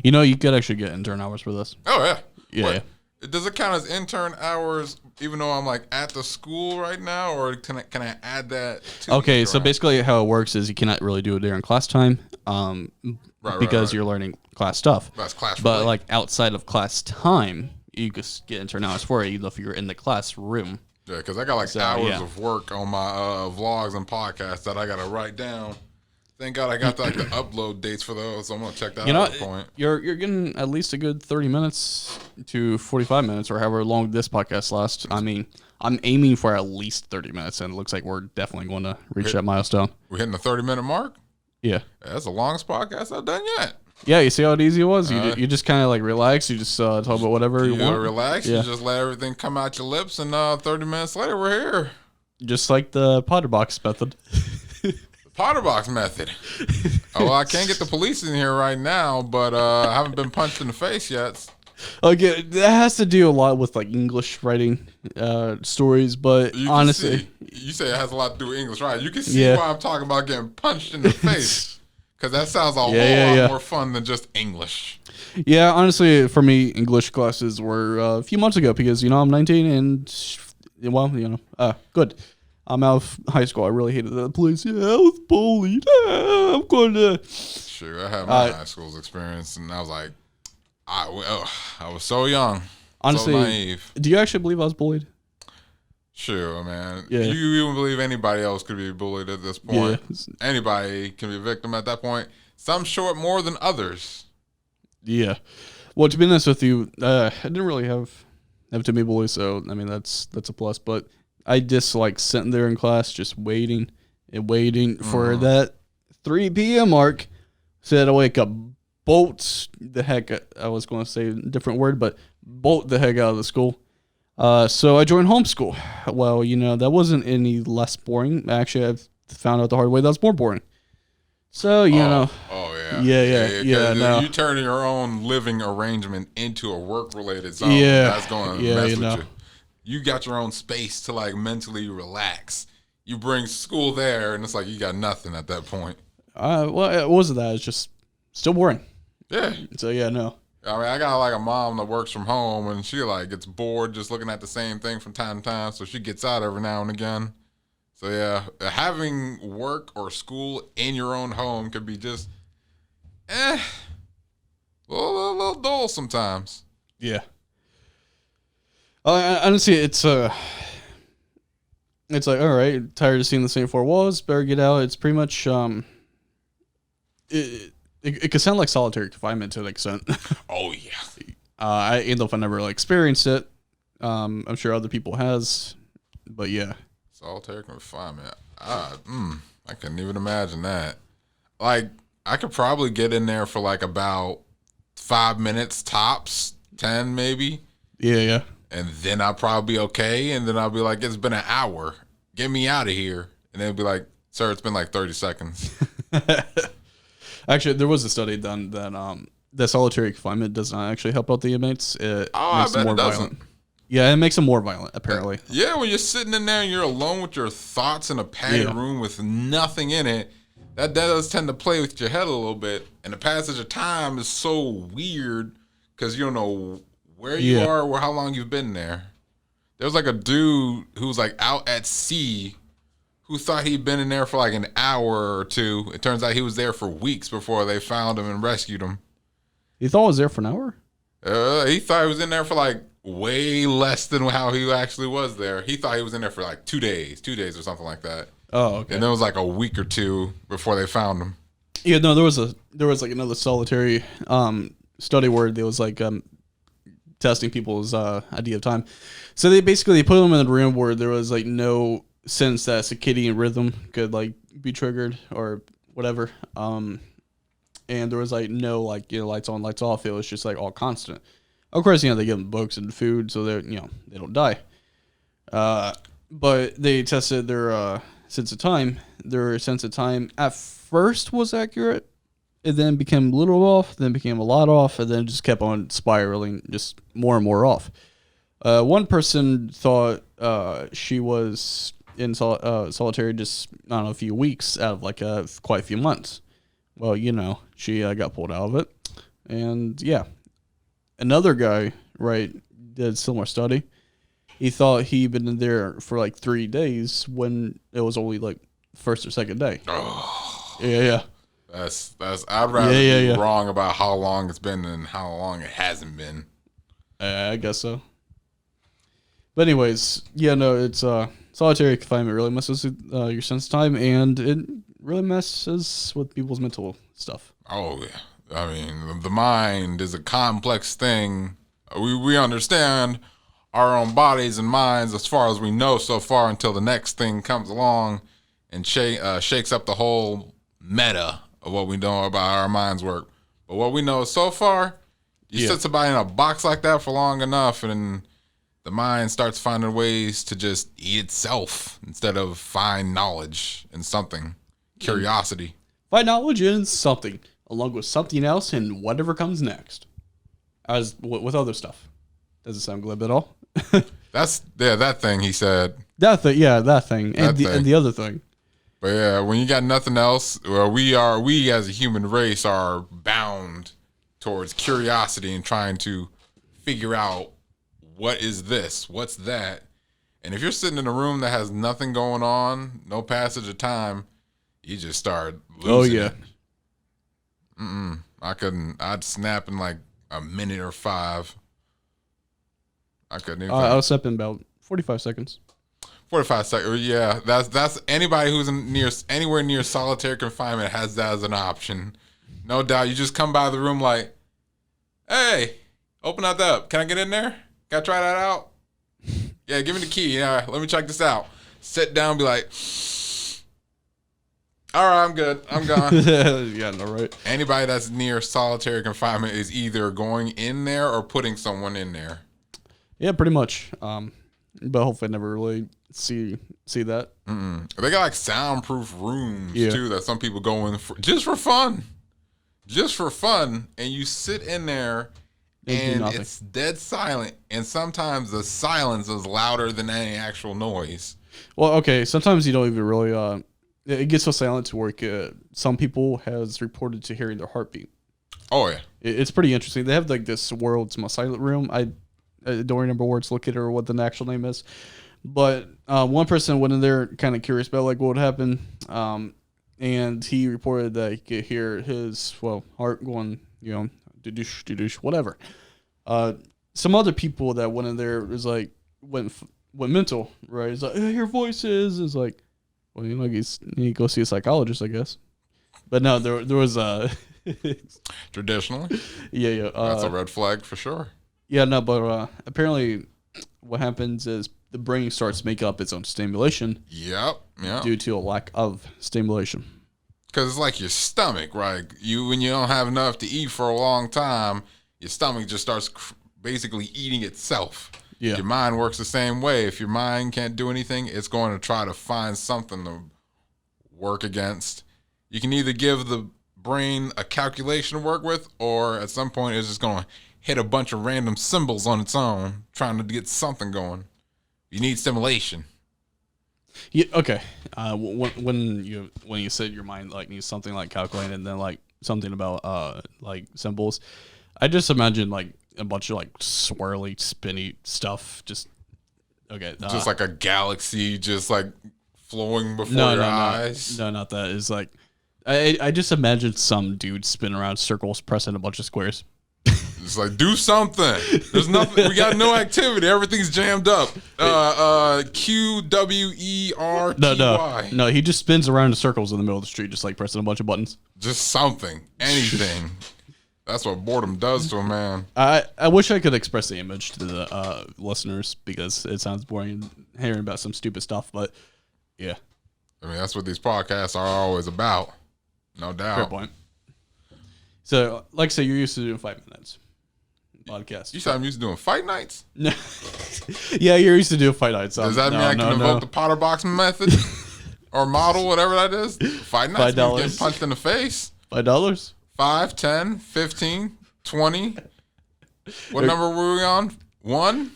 A: You could actually get intern hours for this.
B: Oh, yeah.
A: Yeah.
B: Does it count as intern hours even though I'm like at the school right now, or can I add that to
A: Okay, so basically how it works is you cannot really do it during class time because you're learning class stuff.
B: That's class
A: But like outside of class time, you just get intern hours for it, even if you're in the classroom.
B: Yeah, because I got like hours of work on my vlogs and podcasts that I got to write down. Thank God I got the upload dates for those. So I'm gonna check that out at a point.
A: You're getting at least a good 30 minutes to 45 minutes, or however long this podcast lasts. I mean, I'm aiming for at least 30 minutes, and it looks like we're definitely going to reach that milestone.
B: We're hitting the 30-minute mark.
A: Yeah,
B: that's the longest podcast I've done yet.
A: Yeah, you see how easy it was. You just kind of like relax. You just talk about whatever you want.
B: Relax. Yeah. You just let everything come out your lips, and 30 minutes later, we're here.
A: Just like the Potterbox method.
B: Potterbox method. Oh, I can't get the police in here right now, but I haven't been punched in the face yet.
A: Okay, that has to do a lot with like English writing stories, but honestly,
B: you say it has a lot to do with English, right? You can see why I'm talking about getting punched in the face, because that sounds a whole lot more fun than just English.
A: Yeah, honestly, for me, English classes were a few months ago because I'm 19 and good. I'm out of high school. I really hated that place. Yeah, I was bullied. I'm going to...
B: Sure, I had my high school's experience, and I was like, I was so young,
A: honestly,
B: so naive.
A: Do you actually believe I was bullied?
B: Sure, man.
A: Yeah.
B: You even believe anybody else could be bullied at this point. Yeah. Anybody can be a victim at that point. Some show it more than others.
A: Yeah. Well, to be honest with you, I didn't really have to be bullied, so, I mean, that's a plus, but... I just like sitting there in class, just waiting for that 3 p.m. mark. So I'd wake up, bolt the heck. I was going to say a different word, but bolt the heck out of the school. So I joined homeschool. Well, that wasn't any less boring. Actually, I've found out the hard way that's more boring. So,
B: Oh yeah.
A: Yeah, no.
B: You turn your own living arrangement into a work related zone.
A: Yeah.
B: That's going to
A: Yeah,
B: mess
A: you
B: with
A: know.
B: you. You got your own space to like mentally relax. You bring school there, and it's like you got nothing at that point.
A: Well, it wasn't that. It's just still boring.
B: Yeah.
A: So, yeah, no.
B: I mean, I got like a mom that works from home, and she like gets bored just looking at the same thing from time to time, so she gets out every now and again. So yeah, having work or school in your own home could be just, a little dull sometimes.
A: Yeah. Honestly, it's like, all right, tired of seeing the same four walls, better get out. It's pretty much, it could sound like solitary confinement to an extent.
B: Oh yeah.
A: I ain't know if I never like experienced it. I'm sure other people has, but yeah.
B: Solitary confinement. I couldn't even imagine that. Like, I could probably get in there for like about 5 minutes tops, 10 maybe.
A: Yeah.
B: And then I'll probably be okay. And then I'll be like, it's been an hour. Get me out of here. And then it'll be like, sir, it's been like 30 seconds.
A: Actually, there was a study done that solitary confinement does not actually help out the inmates. It makes them more violent. Yeah, it makes them more violent, apparently.
B: Yeah, when you're sitting in there and you're alone with your thoughts in a padded room with nothing in it, that does tend to play with your head a little bit. And the passage of time is so weird because you don't know where you are or how long you've been there. There was like a dude who was like out at sea who thought he'd been in there for like an hour or two. It turns out he was there for weeks before they found him and rescued him.
A: You thought it was there for an hour?
B: He thought he was in there for like way less than how he actually was there. He thought he was in there for like 2 days or something like that.
A: Oh, okay.
B: And it was like a week or two before they found him.
A: Yeah, no, there was like another solitary study where there was like testing people's idea of time. So they basically put them in a room where there was like no sense that circadian rhythm could like be triggered or whatever. And there was like no like lights on, lights off. It was just like all constant. Of course, they give them books and food so they they don't die. But they tested their sense of time. Their sense of time at first was accurate. It then became a little off, then became a lot off, and then just kept on spiraling, just more and more off. One person thought she was in solitary just, I don't know, a few weeks out of like quite a few months. Well, she got pulled out of it. And yeah, another guy, right, did a similar study. He thought he'd been in there for like 3 days when it was only like first or second day.
B: Oh.
A: Yeah.
B: That's I'd rather be wrong about how long it's been than how long it hasn't been.
A: I guess so. But anyways, it's solitary confinement really messes with your sense of time, and it really messes with people's mental stuff.
B: Oh yeah, I mean the mind is a complex thing. We understand our own bodies and minds as far as we know so far until the next thing comes along and shakes up the whole meta of what we know about how our minds work. But what we know so far, you sit somebody in a box like that for long enough and the mind starts finding ways to just eat itself instead of find knowledge in something. Curiosity.
A: Find knowledge in something, along with something else and whatever comes next. As with other stuff. Doesn't sound glib at all.
B: That thing he said.
A: That thing. And the other thing.
B: But yeah, when you got nothing else, we as a human race are bound towards curiosity and trying to figure out what is this, what's that. And if you're sitting in a room that has nothing going on, no passage of time, you just start losing it. I couldn't. I'd snap in like a minute or 5. I couldn't even.
A: I'll snap in about 45 seconds.
B: 45 seconds. Yeah, that's anybody who's anywhere near solitary confinement has that as an option. No doubt. You just come by the room like, hey, open that up. Can I get in there? Can I try that out? Yeah, give me the key. Yeah, let me check this out. Sit down, be like, all right, I'm good. I'm gone.
A: Yeah, no, right.
B: Anybody that's near solitary confinement is either going in there or putting someone in there.
A: Yeah, pretty much. But hopefully I never really see that.
B: They got like soundproof rooms
A: Yeah.
B: too that some people go in for just for fun, and you sit in there
A: They do
B: and
A: nothing.
B: it's dead silent, and sometimes the silence is louder than any actual noise.
A: Well, okay. Sometimes you don't even really. It gets so silent to where some people has reported to hearing their heartbeat.
B: Oh yeah,
A: It's pretty interesting. They have like this world's most silent room. I don't remember where it's located or what the actual name is, but one person went in there kind of curious about like what would happen, and he reported that he could hear his heart going, doosh doosh whatever. Some other people that went in there was like went mental, right? It's like I hear voices. It's like, well, you go see a psychologist, I guess. But no, there was
B: traditionally,
A: yeah.
B: that's a red flag for sure.
A: Yeah, no, but apparently what happens is the brain starts to make up its own stimulation
B: Yep.
A: due to a lack of stimulation.
B: Because it's like your stomach, right? When you don't have enough to eat for a long time, your stomach just starts basically eating itself.
A: Yeah.
B: Your mind works the same way. If your mind can't do anything, it's going to try to find something to work against. You can either give the brain a calculation to work with, or at some point it's just going to hit a bunch of random symbols on its own, trying to get something going. You need stimulation.
A: Yeah, okay. When you said your mind like needs something like calculated and then like something about like symbols, I just imagine like a bunch of like swirly, spinny stuff. Just okay.
B: Just like a galaxy, just like flowing before
A: no,
B: your
A: no,
B: eyes.
A: no, not that. It's like I just imagine some dude spinning around circles, pressing a bunch of squares.
B: It's like, do something. There's nothing. We got no activity. Everything's jammed up. QWERTY.
A: No. He just spins around in circles in the middle of the street, just like pressing a bunch of buttons.
B: Just something. Anything. That's what boredom does to a man.
A: I wish I could express the image to the listeners because it sounds boring hearing about some stupid stuff, but yeah.
B: I mean, that's what these podcasts are always about. No doubt.
A: Fair point. So, like I say, you're used to doing 5 minutes podcast.
B: You said I'm used to doing fight nights?
A: No. Yeah, you're used to doing fight nights.
B: Does that mean I can invoke the Potter box method? Or model, whatever that is? Fight nights means getting punched in the face.
A: $5?
B: 5, 10, 15, 20. What number were we on? 1?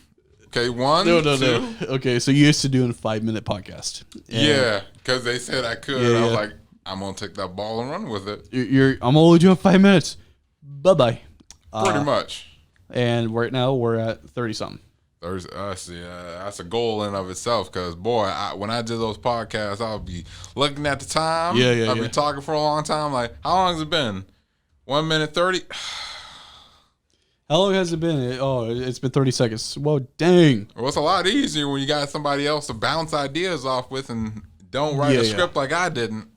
B: Okay, 1,
A: No.
B: 2.
A: Okay, so you're used to doing 5 minute podcast. And
B: Yeah, because they said I could.
A: Yeah,
B: I was
A: yeah.
B: like, I'm going to take that ball and run with it.
A: I'm only doing 5 minutes. Bye-bye.
B: Pretty much.
A: And right now we're at 30 something.
B: See, that's a goal in of itself. Because boy, when I did those podcasts, I'll be looking at the time. I'll be talking for a long time. Like, how long has it been? 1 minute 30.
A: How long has it been? It's been 30 seconds. Well, dang.
B: Well, it's a lot easier when you got somebody else to bounce ideas off with and don't write a script like I didn't.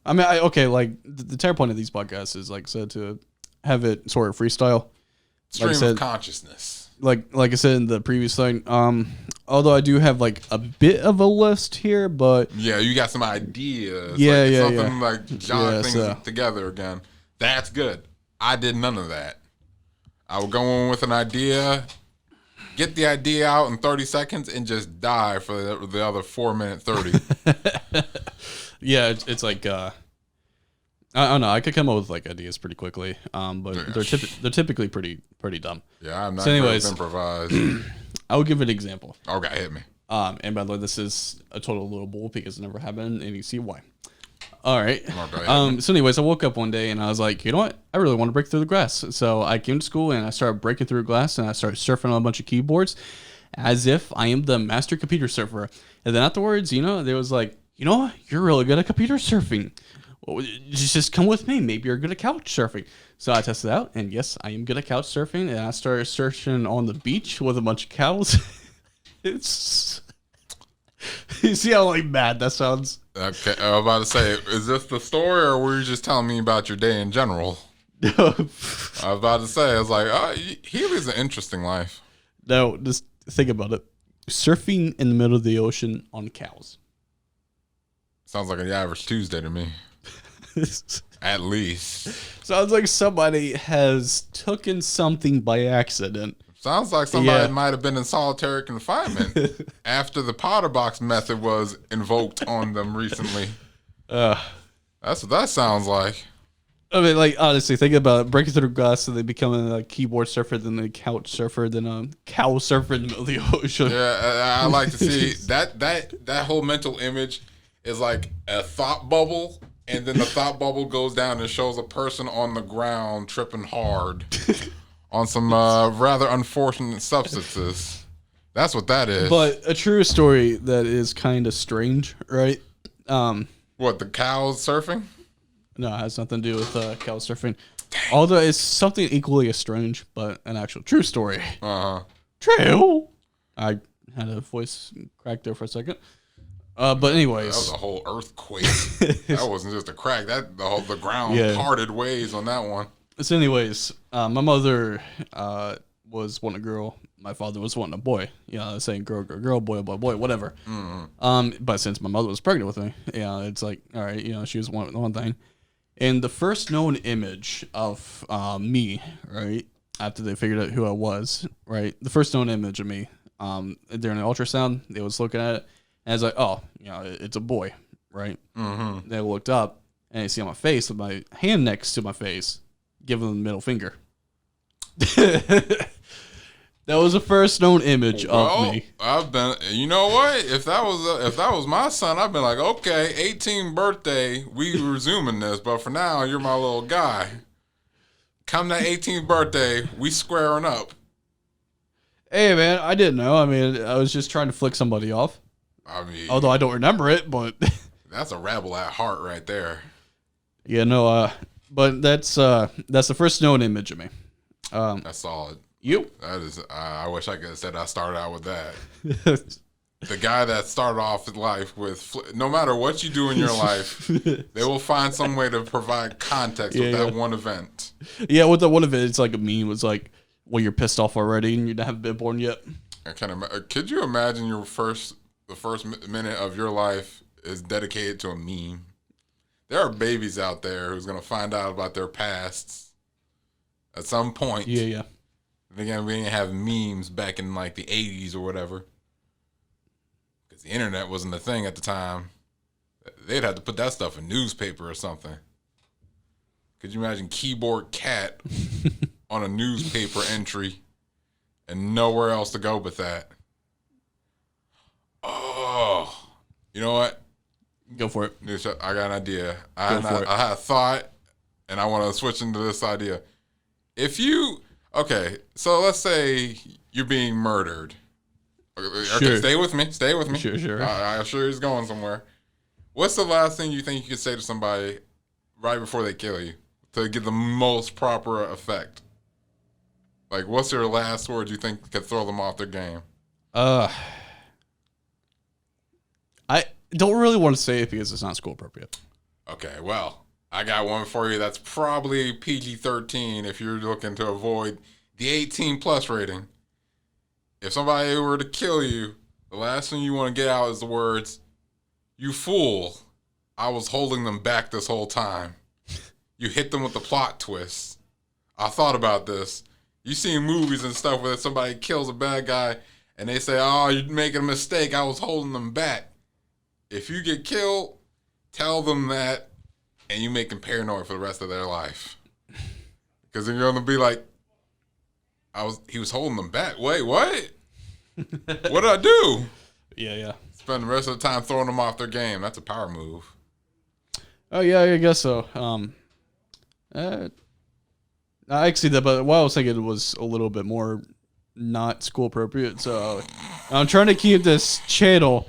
A: I mean, like the entire point of these podcasts is, like I said, to have it sort of freestyle.
B: Stream
A: of
B: consciousness.
A: Like I said in the previous thing. Although I do have like a bit of a list here, but
B: yeah, you got some ideas. Something like jog things together again. That's good. I did none of that. I would go in with an idea, get the idea out in 30 seconds, and just die for the other 4 minute 30.
A: Yeah, it's like I don't know. I could come up with like ideas pretty quickly, but they're typically pretty dumb.
B: Yeah, I'm not
A: So
B: good
A: anyways,
B: at improvise.
A: I will give an example.
B: Okay, hit me.
A: And by the way, this is a total little bull because it never happened, and you see why. All right.
B: Okay,
A: So anyways, I woke up one day and I was like, you know what? I really want to break through the glass. So I came to school and I started breaking through glass and I started surfing on a bunch of keyboards as if I am the master computer surfer. And then afterwards, there was like, you know what? You're really good at computer surfing. Well, just come with me. Maybe you're good at couch surfing. So I tested it out, and yes, I am good at couch surfing. And I started surfing on the beach with a bunch of cows. It's you see how like mad that sounds.
B: Okay, I was about to say, is this the story, or were you just telling me about your day in general? I was about to say, I was like, he lives an interesting life.
A: No, just think about it. Surfing in the middle of the ocean on cows.
B: Sounds like an average Tuesday to me. At least.
A: Sounds like somebody has taken something by accident
B: Sounds like somebody
A: Yeah.
B: might have been in solitary confinement after the Potterbox method was invoked on them recently. That's what that sounds like.
A: I mean, like, honestly, think about it. Breaking through glass, so they become a keyboard surfer, then a couch surfer, then a cow surfer in the middle of the ocean.
B: Yeah, I like to see that whole mental image is like a thought bubble, and then the thought bubble goes down and shows a person on the ground tripping hard on some rather unfortunate substances. That's what that is.
A: But a true story that is kind of strange, right?
B: What, the cows surfing?
A: No, it has nothing to do with cow surfing. Although it's something equally as strange, but an actual true story. True. I had a voice crack there for a second. But anyways,
B: That was a whole earthquake. That wasn't just a crack. The ground parted ways on that one.
A: So anyways, my mother was wanting a girl. My father was wanting a boy. You know, saying girl, girl, girl, boy, boy, boy, whatever. But since my mother was pregnant with me, it's like, all right, she was one thing. And the first known image of me, right, after they figured out who I was, right, the first known image of me during the ultrasound, they was looking at it, and I was like, oh, it's a boy, right? Mm-hmm. They looked up, and they see on my face with my hand next to my face, giving them the middle finger. That was the first known image of me.
B: I've been, you know what? If that was my son, I've been like, okay, 18th birthday, we resuming this, but for now, you're my little guy. Come that 18th birthday, we squaring up.
A: Hey man, I didn't know. I mean, I was just trying to flick somebody off.
B: I mean,
A: although I don't remember it, but
B: that's a rebel at heart right there.
A: Yeah, no. But that's the first known image of me.
B: That's solid.
A: You?
B: That is. I wish I could have said I started out with that. The guy that started off his life with, no matter what you do in your life, they will find some way to provide context with that one event.
A: Yeah, with the one event, it's like a meme. It's like, well, you're pissed off already and you haven't been born yet.
B: Could you imagine the first minute of your life is dedicated to a meme? There are babies out there who's going to find out about their pasts at some point.
A: Yeah.
B: And again, we didn't have memes back in like the 80s or whatever. Because the internet wasn't a thing at the time. They'd have to put that stuff in newspaper or something. Could you imagine Keyboard Cat on a newspaper entry and nowhere else to go but that? Oh, you know what?
A: Go for it.
B: I got an idea. I had a thought, and I want to switch into this idea. Okay, so let's say you're being murdered. Okay,
A: sure.
B: Stay with me.
A: Sure.
B: I'm sure he's going somewhere. What's the last thing you think you could say to somebody right before they kill you to get the most proper effect? Like, what's your last word you think could throw them off their game?
A: I don't really want to say it because it's not school appropriate.
B: Okay, well, I got one for you that's probably PG-13 if you're looking to avoid the 18+ rating. If somebody were to kill you, the last thing you want to get out is the words, "You fool, I was holding them back this whole time." You hit them with the plot twist. I thought about this. You see movies and stuff where somebody kills a bad guy and they say, "Oh, you're making a mistake. I was holding them back." If you get killed, tell them that, and you make them paranoid for the rest of their life. Because then you're gonna be like, he was holding them back. Wait, what? What did I do?
A: Yeah.
B: Spend the rest of the time throwing them off their game. That's a power move.
A: Oh yeah, I guess so. I see that, but what I was thinking was a little bit more not school appropriate. So I'm trying to keep this channel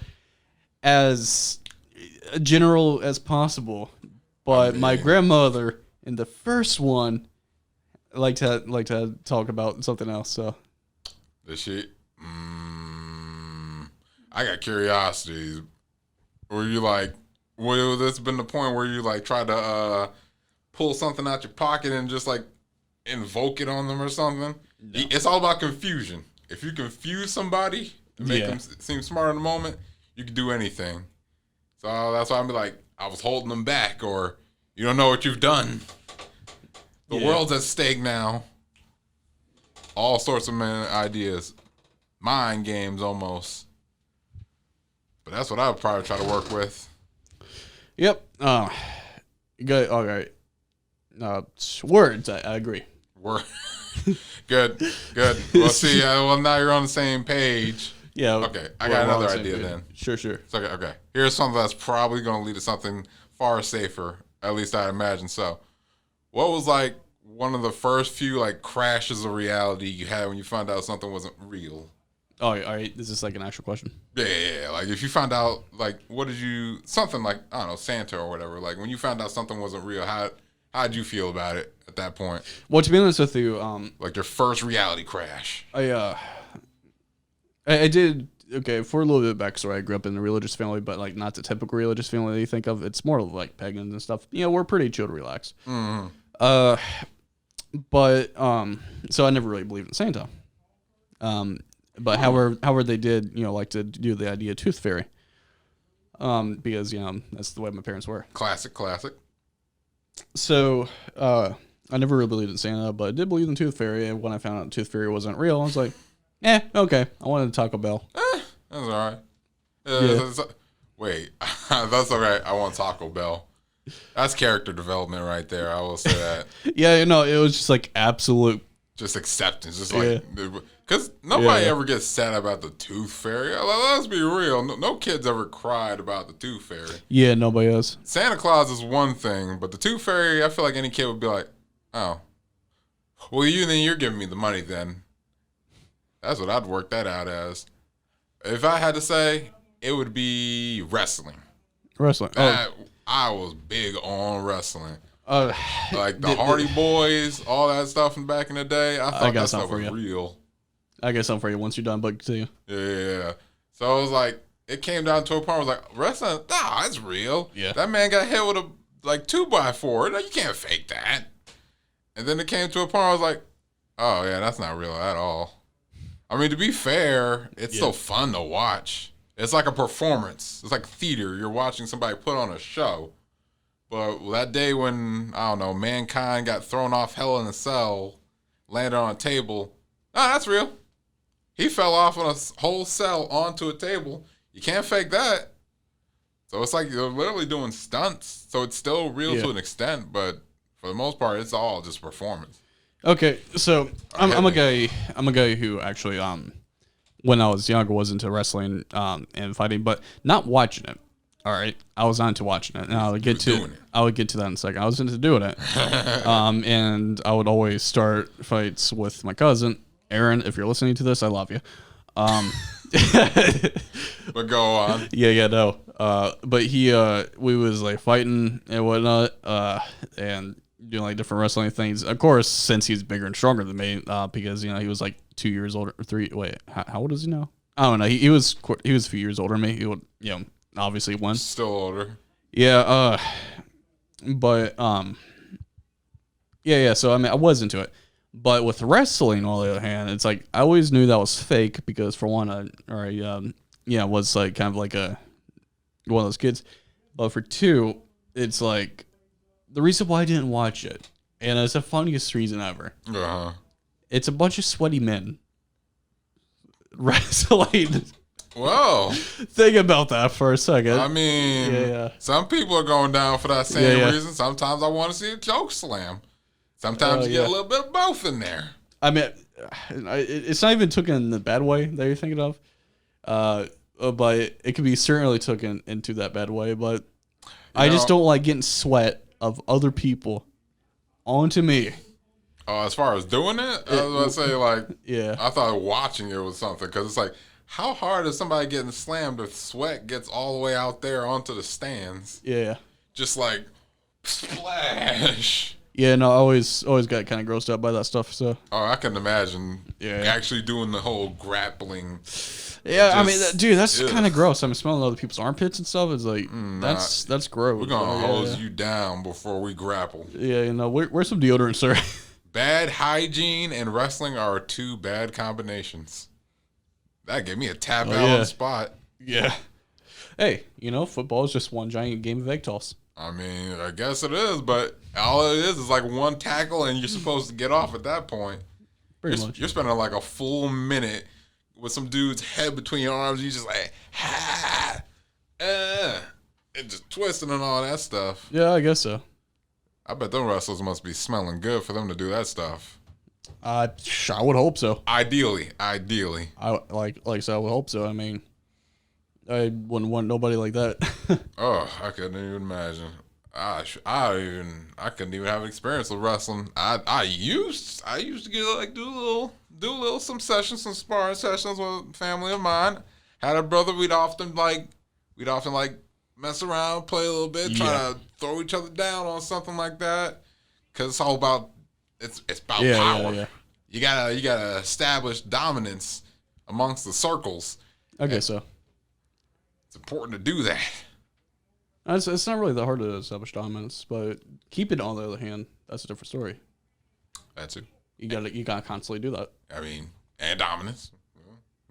A: as general as possible. But my grandmother in the first one liked to talk about something else. So
B: Did she? I got curiosities. Were you like, well, this been the point where you like try to pull something out your pocket and just like invoke it on them or something? No. It's all about confusion. If you confuse somebody and make them seem smart in the moment, you can do anything. So that's why I'm like, I was holding them back, or you don't know what you've done. The world's at stake now. all sorts of ideas, mind games almost. But that's what I would probably try to work with.
A: Yep. Good. All right. Words. I agree.
B: Word. Good. Well, see, well, now you're on the same page.
A: Yeah.
B: Okay, I got another idea then.
A: Sure.
B: It's okay. Here's something that's probably going to lead to something far safer. At least I imagine so. What was like one of the first few like crashes of reality you had when you found out something wasn't real?
A: Oh, all right. This is like an actual question.
B: Yeah. Like if you found out, like, something like, I don't know, Santa or whatever. Like when you found out something wasn't real, how'd you feel about it at that point?
A: Well, to be honest with you,
B: like your first reality crash.
A: I did. Okay, for a little bit of backstory, I grew up in a religious family, but like not the typical religious family that you think of. It's more like pagans and stuff. You know, we're pretty chill to relax.
B: Mm-hmm.
A: But so I never really believed in Santa. But however they did, you know, like to do the idea of tooth fairy. Because, you know, that's the way my parents were.
B: Classic.
A: So, I never really believed in Santa, but I did believe in tooth fairy. And when I found out tooth fairy wasn't real, I was like, okay. I wanted Taco Bell.
B: That's all right.
A: Yeah.
B: Wait, that's all right. I want Taco Bell. That's character development right there. I will say that.
A: Yeah, you know, it was just like absolute.
B: Just acceptance. Just like, because nobody ever gets sad about the tooth fairy. Let's be real. No kids ever cried about the tooth fairy.
A: Yeah, nobody does.
B: Santa Claus is one thing, but the tooth fairy, I feel like any kid would be like, oh, well, you're giving me the money then. That's what I'd work that out as. If I had to say, it would be wrestling.
A: Wrestling.
B: I was big on wrestling.
A: Like
B: the Hardy Boys, all that stuff from back in the day. I thought that stuff was real.
A: I got something for you once you're done, but to you.
B: Yeah. So it was like, it came down to a point where I was like, wrestling, that's real.
A: Yeah.
B: That man got hit with a 2x4. No, you can't fake that. And then it came to a point where I was like, oh yeah, that's not real at all. I mean, to be fair, it's still fun to watch. It's like a performance. It's like theater. You're watching somebody put on a show. But that day when, I don't know, Mankind got thrown off Hell in a Cell, landed on a table, that's real. He fell off on a whole cell onto a table. You can't fake that. So it's like you're literally doing stunts. So it's still real to an extent, but for the most part, it's all just performance.
A: Okay, so I'm a guy who actually when I was younger was into wrestling and fighting, but not watching it. All right, I was on to watching it, and I would get to that in a second. I was into doing it, and I would always start fights with my cousin Aaron. If you're listening to this, I love you.
B: But go on.
A: No. But we was like fighting and whatnot, and doing like different wrestling things. Of course, since he's bigger and stronger than me, because you know he was like 2 years older, or 3. Wait, how old is he now? I don't know. He was a few years older than me. He would, you know, obviously won.
B: Still older.
A: Yeah. But yeah. So I mean, I was into it. But with wrestling, on the other hand, it's like I always knew that was fake because for one, I was like kind of like one of those kids. But for two, it's like the reason why I didn't watch it, and it's the funniest reason ever.
B: Uh-huh.
A: It's a bunch of sweaty men wrestling.
B: Whoa.
A: Think about that for a second.
B: I mean, some people are going down for that same reason. Sometimes I want to see a choke slam. Sometimes you get a little bit of both in there. I mean,
A: it's not even taken in the bad way that you're thinking of. But it can be certainly taken into that bad way. But I just don't like getting sweat of other people onto me.
B: As far as doing it, I was going to say, like,
A: I
B: thought watching it was something. Because it's like, how hard is somebody getting slammed if sweat gets all the way out there onto the stands?
A: Yeah.
B: Just like, splash.
A: Yeah, no, I always got kind of grossed out by that stuff. So.
B: Oh, I can imagine. Actually doing the whole grappling.
A: Yeah, I mean, dude, that's kind of gross. I'm smelling other people's armpits and stuff. It's like that's gross.
B: We're gonna hose you down before we grapple.
A: Yeah, you know, where's some deodorant, sir?
B: Bad hygiene and wrestling are two bad combinations. That gave me a tap out on the spot.
A: Yeah. Hey, you know, football is just one giant game of egg toss.
B: I mean, I guess it is, but all it is like one tackle, and you're supposed to get off at that point.
A: Pretty much.
B: You're spending like a full minute with some dude's head between your arms. You just like, and just twisting and all that stuff.
A: Yeah, I guess so.
B: I bet them wrestlers must be smelling good for them to do that stuff.
A: I would hope so.
B: Ideally.
A: I so I would hope so. I mean, I wouldn't want nobody like that.
B: Oh, I couldn't even imagine. I couldn't even have experience with wrestling. I used to get like do a little some sessions, some sparring sessions with a family of mine. Had a brother. We'd often mess around, play a little bit, try to throw each other down on something like that. Cause it's all about it's about power.
A: Yeah.
B: You gotta establish dominance amongst the circles.
A: I guess so.
B: It's important to do that.
A: It's not really that hard to establish dominance, but keep it on the other hand, that's a different story.
B: That's it.
A: You gotta constantly do that.
B: I mean, and dominance.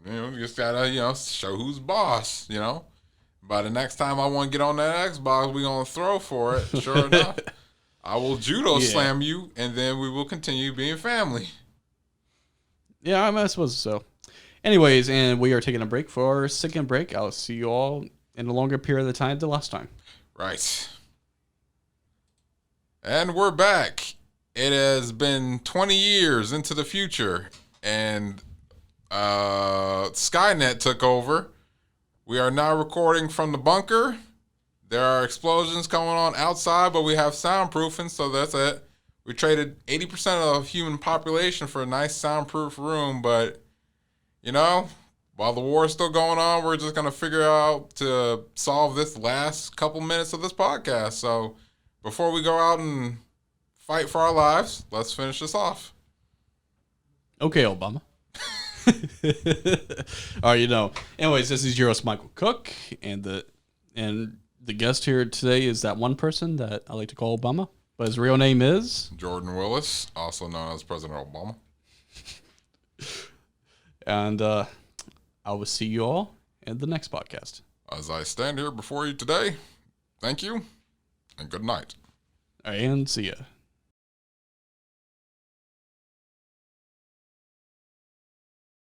B: You just gotta, show who's boss, By the next time I want to get on that Xbox, we gonna throw for it. Sure enough, I will judo slam you, and then we will continue being family.
A: Yeah, I suppose so. Anyways, and we are taking a break for our second break. I'll see you all in a longer period of time than last time.
B: Right. And we're back. It has been 20 years into the future, and Skynet took over. We are now recording from the bunker. There are explosions going on outside, but we have soundproofing, so that's it. We traded 80% of the human population for a nice soundproof room, but, while the war is still going on, we're just going to figure out to solve this last couple minutes of this podcast. So before we go out and fight for our lives, let's finish this off.
A: Okay, Obama. All right, Anyways, this is Euros Michael Cook, and the guest here today is that one person that I like to call Obama, but his real name is
B: Jordan Willis, also known as President Obama.
A: And I will see you all in the next podcast.
B: As I stand here before you today, thank you and good night.
A: And see ya.